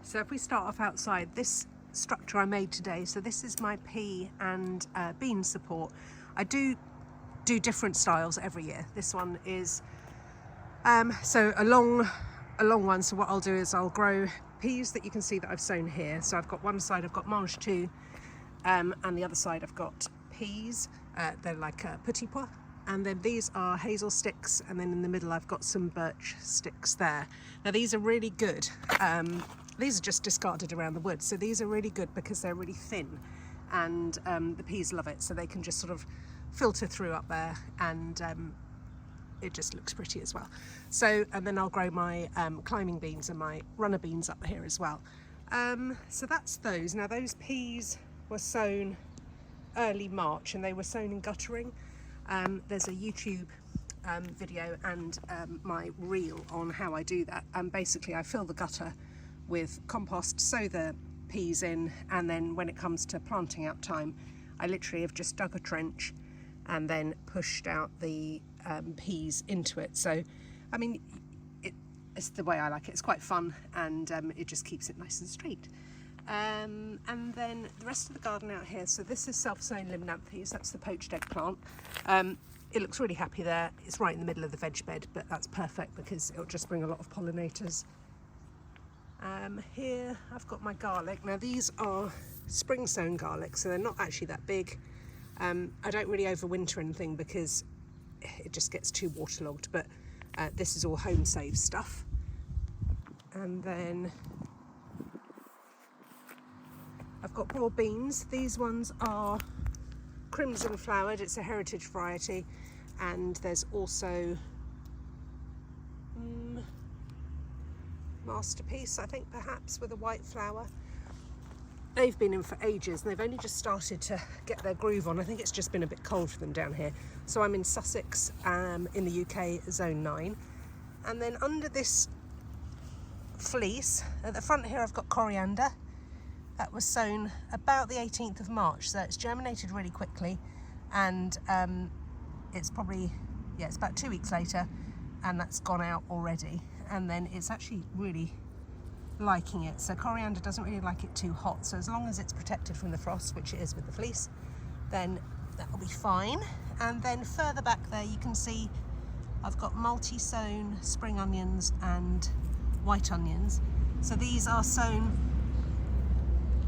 So if we start off outside, this structure I made today, so this is my pea and bean support. I do different styles every year. This one is so a long one. So what I'll do is I'll grow peas that you can see that I've sown here. So I've got one side I've got mangetout, and the other side I've got peas. They're like petit pois, and then these are hazel sticks, and then in the middle I've got some birch sticks there. Now these are really good. These are just discarded around the woods, so these are really good because they're really thin, and the peas love it, so they can just sort of filter through up there, and it just looks pretty as well. So, and then I'll grow my climbing beans and my runner beans up here as well. So that's those. Now those peas were sown early March, and they were sown in guttering. There's a YouTube video and my reel on how I do that. And basically I fill the gutter with compost, sow the peas in, and then when it comes to planting out time, I literally have just dug a trench and then pushed out the peas into it. So, I mean, it's the way I like it. It's quite fun, and it just keeps it nice and straight. And then the rest of the garden out here, so this is self-sown limnanthes, that's the poached eggplant. It looks really happy there. It's right in the middle of the veg bed, but that's perfect because it'll just bring a lot of pollinators. Here I've got my garlic. Now these are spring sown garlic, so they're not actually that big. I don't really overwinter anything because it just gets too waterlogged, but this is all home saved stuff. And then I've got broad beans. These ones are crimson flowered, it's a heritage variety, and there's also masterpiece, I think, perhaps, with a white flower. They've been in for ages, and they've only just started to get their groove on. I think it's just been a bit cold for them down here. So I'm in Sussex, in the UK, zone 9. And then under this fleece, at the front here, I've got coriander. That was sown about the 18th of March, so it's germinated really quickly, and it's probably, yeah, it's about 2 weeks later, and that's gone out already. And then it's actually really liking it. So coriander doesn't really like it too hot, so as long as it's protected from the frost, which it is with the fleece, then that'll be fine. And then further back there you can see I've got multi-sown spring onions and white onions. So these are sown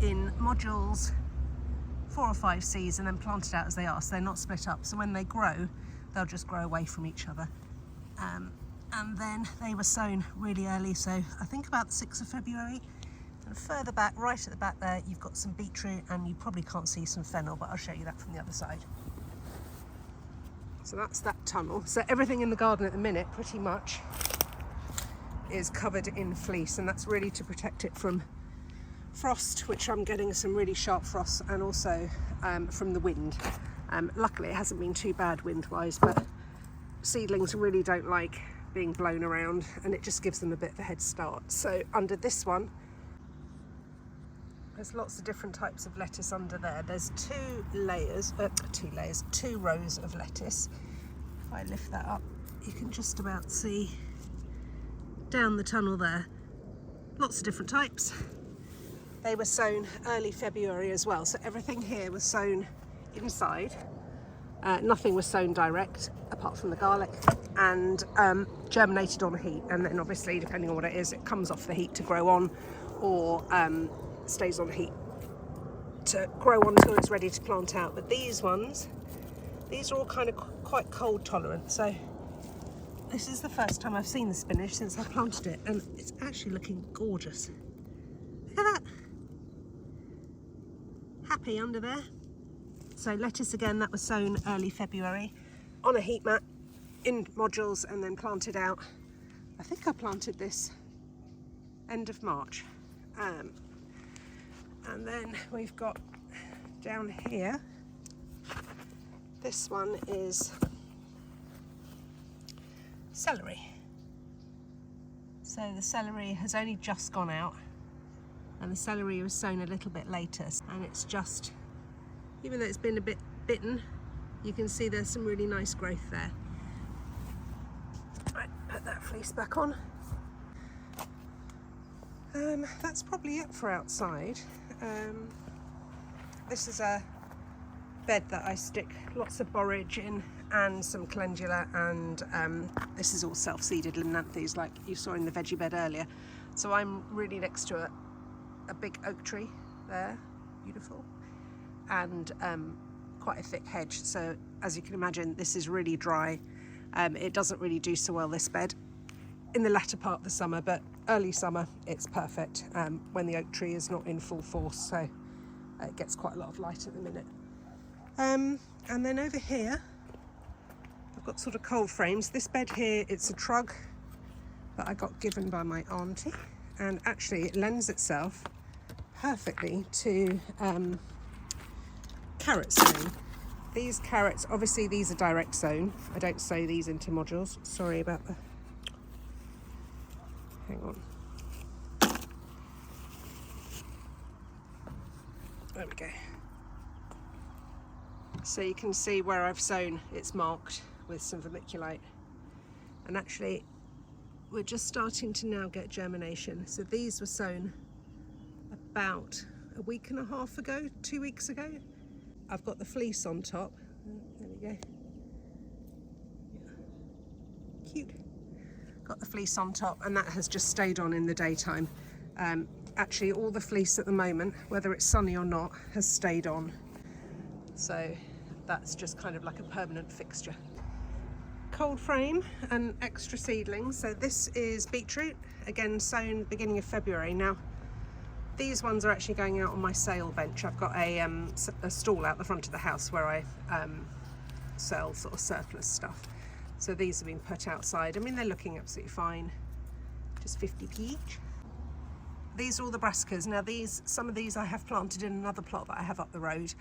in modules 4 or 5 seeds and then planted out as they are, so they're not split up. So when they grow, they'll just grow away from each other. And then they were sown really early, so I think about the 6th of February. And further back, right at the back there, you've got some beetroot, and you probably can't see some fennel, but I'll show you that from the other side. So that's that tunnel. So everything in the garden at the minute, pretty much, is covered in fleece, and that's really to protect it from frost, which I'm getting some really sharp frost, and also from the wind. Luckily it hasn't been too bad wind-wise, but seedlings really don't like being blown around, and it just gives them a bit of a head start. So under this one, there's lots of different types of lettuce under there. There's two rows of lettuce. If I lift that up, you can just about see down the tunnel there. Lots of different types. They were sown early February as well, so everything here was sown inside. Nothing was sown direct apart from the garlic, and germinated on heat, and then obviously depending on what it is, it comes off the heat to grow on, or stays on heat to grow on until it's ready to plant out. But these ones, these are all kind of quite cold tolerant, so this is the first time I've seen the spinach since I planted it, and it's actually looking gorgeous. Look at that, happy under there. So lettuce again, that was sown early February on a heat mat in modules and then planted out. I think I planted this end of March. And then we've got down here, this one is celery. So the celery has only just gone out, and the celery was sown a little bit later, and it's just, even though it's been a bit bitten, you can see there's some really nice growth there. Right, put that fleece back on. That's probably it for outside. This is a bed that I stick lots of borage in and some calendula, and this is all self-seeded limnanthes like you saw in the veggie bed earlier. So I'm really next to a big oak tree there, beautiful, and quite a thick hedge. So as you can imagine, this is really dry. It doesn't really do so well, this bed, in the latter part of the summer, but early summer it's perfect when the oak tree is not in full force, so it gets quite a lot of light at the minute. And then over here I've got sort of cold frames. This bed here, it's a trug that I got given by my auntie, and actually it lends itself perfectly to carrot sowing. These carrots, obviously these are direct sown. I don't sow these into modules. Sorry about the... Hang on. There we go. So you can see where I've sown, it's marked with some vermiculite. And actually, we're just starting to now get germination. So these were sown about a week and a half ago, 2 weeks ago. I've got the fleece on top. There we go. Yeah. Cute. Got the fleece on top, and that has just stayed on in the daytime. Actually, all the fleece at the moment, whether it's sunny or not, has stayed on. So that's just kind of like a permanent fixture. Cold frame and extra seedlings. So this is beetroot, again sown beginning of February. Now, these ones are actually going out on my sale bench. I've got a stall out the front of the house where I sell sort of surplus stuff. So these have been put outside. I mean, they're looking absolutely fine. Just 50p each. These are all the brassicas. Now some of these I have planted in another plot that I have up the road,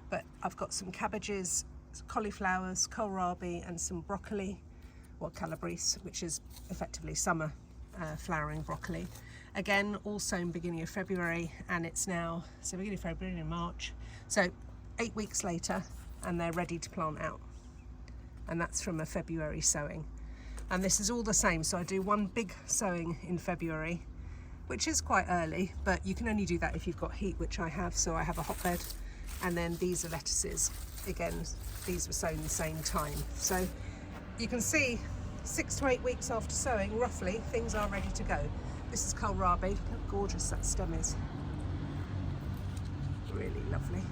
but I've got some cabbages, cauliflowers, kohlrabi, and some broccoli, or calabrese, which is effectively summer flowering broccoli. Again, all sown beginning of February, and it's now, so beginning of February in March. So 8 weeks later, and they're ready to plant out. And that's from a February sowing. And this is all the same. So I do one big sowing in February, which is quite early, but you can only do that if you've got heat, which I have. So I have a hotbed, and then these are lettuces. Again, these were sown the same time. So you can see 6 to 8 weeks after sowing, roughly, things are ready to go. This is kohlrabi. Look how gorgeous that stem is. Really lovely.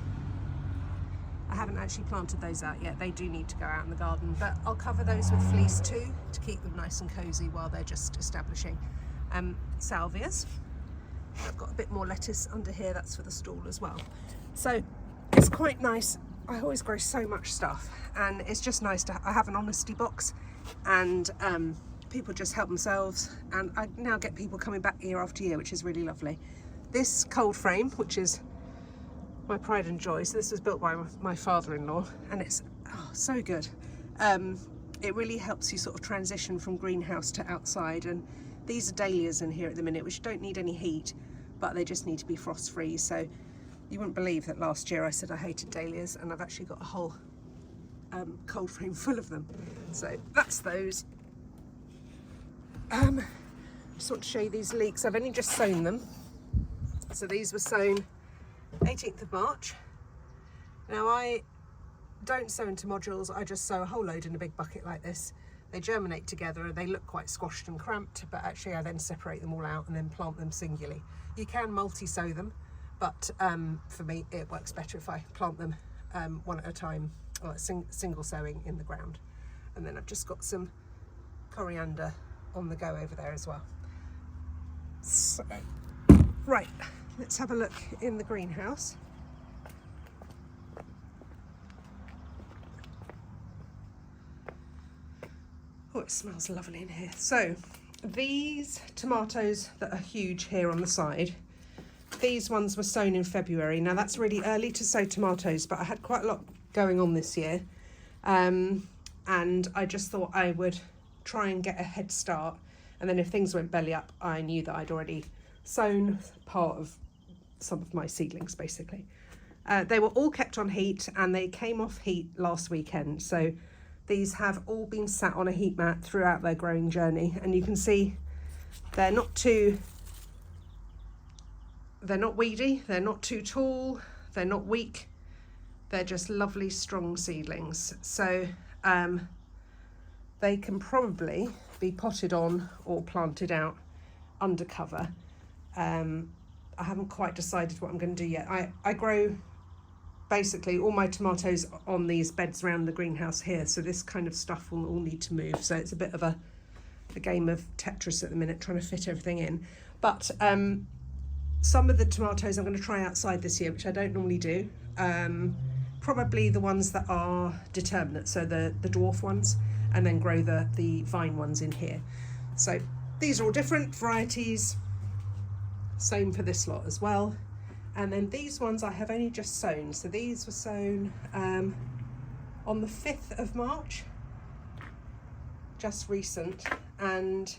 I haven't actually planted those out yet. They do need to go out in the garden, but I'll cover those with fleece too to keep them nice and cozy while they're just establishing. Salvias. I've got a bit more lettuce under here. That's for the stall as well. So it's quite nice. I always grow so much stuff, and it's just nice to I have an honesty box, and people just help themselves, and I now get people coming back year after year, which is really lovely. This cold frame, which is my pride and joy, so this was built by my father-in-law, and it's so good. It really helps you sort of transition from greenhouse to outside, and these are dahlias in here at the minute, which don't need any heat, but they just need to be frost free. So you wouldn't believe that last year I said I hated dahlias, and I've actually got a whole cold frame full of them. So that's those. Just want to show you these leeks. I've only just sown them. So these were sown 18th of March. Now I don't sow into modules, I just sow a whole load in a big bucket like this. They germinate together, they look quite squashed and cramped, but actually I then separate them all out and then plant them singly. You can multi-sow them, but for me it works better if I plant them one at a time, or single sowing in the ground. And then I've just got some coriander on the go over there as well. So, right, let's have a look in the greenhouse. Oh, it smells lovely in here. So these tomatoes that are huge here on the side, these ones were sown in February. Now that's really early to sow tomatoes, but I had quite a lot going on this year, and I just thought I would try and get a head start, and then if things went belly up, I knew that I'd already sown part of some of my seedlings basically. They were all kept on heat, and they came off heat last weekend, so these have all been sat on a heat mat throughout their growing journey, and you can see they're not too they're not weedy, they're not too tall, they're not weak, they're just lovely strong seedlings. So they can probably be potted on or planted out under cover. I haven't quite decided what I'm going to do yet. I grow basically all my tomatoes on these beds around the greenhouse here, so this kind of stuff will all need to move. So it's a bit of a game of Tetris at the minute, trying to fit everything in. But some of the tomatoes I'm going to try outside this year, which I don't normally do. Probably the ones that are determinate, so the dwarf ones, and then grow the vine ones in here. So these are all different varieties. Same for this lot as well. And then these ones I have only just sown. So these were sown on the 5th of March, just recent, and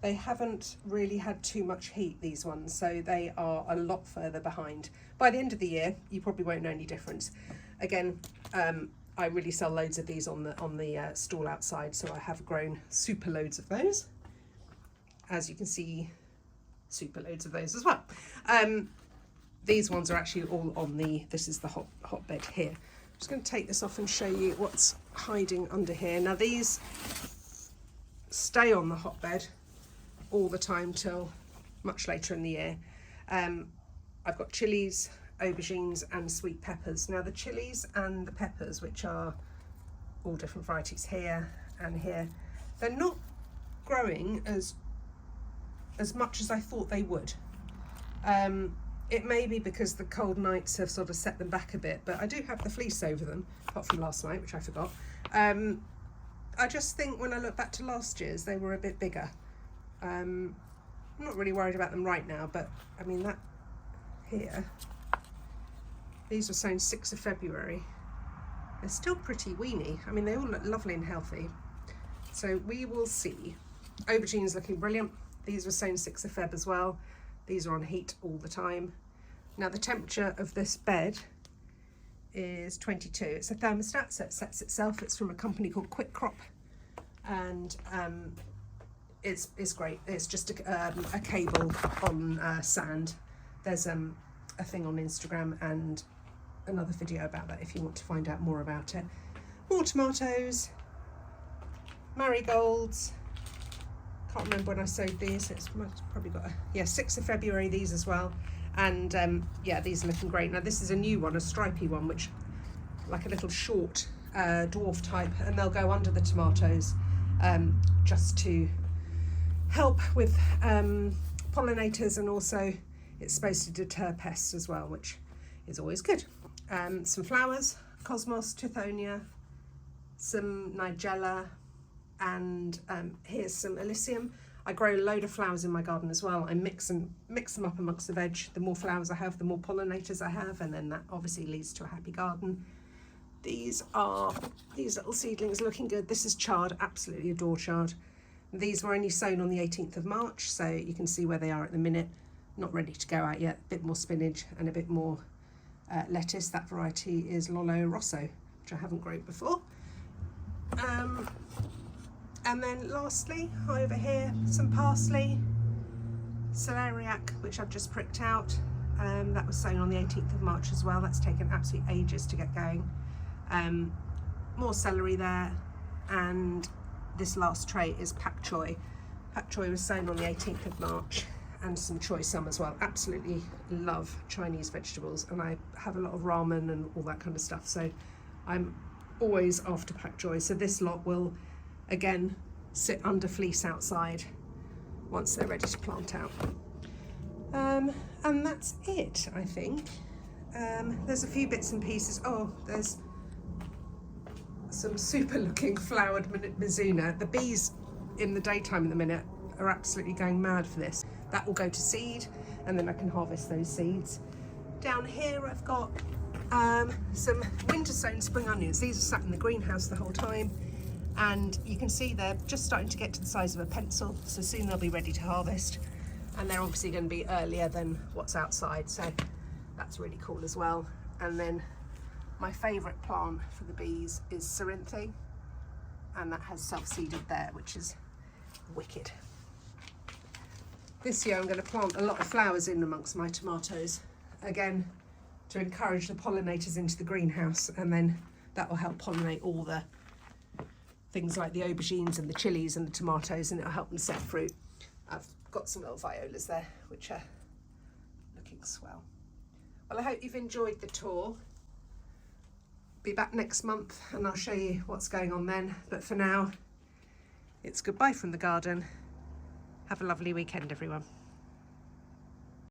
they haven't really had too much heat, these ones, so they are a lot further behind. By the end of the year, you probably won't know any difference. Again, I really sell loads of these on the stall outside, so I have grown super loads of those. As you can see, super loads of those as well. These ones are actually all on this is the hotbed here. I'm just going to take this off and show you what's hiding under here. Now these stay on the hotbed all the time till much later in the year. I've got chilies, aubergines and sweet peppers. Now the chilies and the peppers, which are all different varieties here and here, they're not growing as much as I thought they would. It may be because the cold nights have sort of set them back a bit, but I do have the fleece over them, apart from last night, which I forgot. I just think when I look back to last year's, they were a bit bigger. I'm not really worried about them right now, but I mean that here, these were sown 6th of February. They're still pretty weeny. I mean, they all look lovely and healthy. So we will see. Aubergine's looking brilliant. These were sown 6th of Feb as well. These are on heat all the time. Now the temperature of this bed is 22. It's a thermostat, so it sets itself. It's from a company called Quick Crop, and it's great. It's just a cable on sand. There's a thing on Instagram and another video about that if you want to find out more about it. More tomatoes, marigolds. Can't remember when I sowed these. It's probably got 6th of February, these as well. And yeah, these are looking great. Now this is a new one, a stripy one, which like a little short dwarf type, and they'll go under the tomatoes just to help with pollinators, and also it's supposed to deter pests as well, which is always good. Some flowers, cosmos, tithonia, some nigella, and here's some elysium. I grow a load of flowers in my garden as well. I mix them up amongst the veg. The more flowers I have, the more pollinators I have, and then that obviously leads to a happy garden. These little seedlings looking good. This is chard, absolutely adore chard. These were only sown on the 18th of March, so you can see where they are at the minute. Not ready to go out yet. A bit more spinach and a bit more lettuce. That variety is Lollo Rosso, which I haven't grown before. And then lastly, over here, some parsley, celeriac, which I've just pricked out. That was sown on the 18th of March as well. That's taken absolutely ages to get going. More celery there, and this last tray is pak choi. Pak choi was sown on the 18th of March, and some choy sum as well. Absolutely love Chinese vegetables, and I have a lot of ramen and all that kind of stuff, so I'm always after pak choi. So this lot will again sit under fleece outside once they're ready to plant out. And that's it, I think. There's a few bits and pieces. Oh, there's some super looking flowered mizuna. The bees in the daytime in the minute are absolutely going mad for this. That will go to seed, and then I can harvest those seeds. Down here I've got some winter sown spring onions. These are sat in the greenhouse the whole time, and you can see they're just starting to get to the size of a pencil, so soon they'll be ready to harvest, and they're obviously going to be earlier than what's outside, so that's really cool as well. And then my favourite plant for the bees is cerinthe, and that has self-seeded there, which is wicked. This year I'm going to plant a lot of flowers in amongst my tomatoes, again to encourage the pollinators into the greenhouse, and then that will help pollinate all the things like the aubergines and the chilies and the tomatoes, and it'll help them set fruit. I've got some little violas there which are looking swell. Well, I hope you've enjoyed the tour. Be back next month and I'll show you what's going on then, but for now it's goodbye from the garden. Have a lovely weekend, everyone.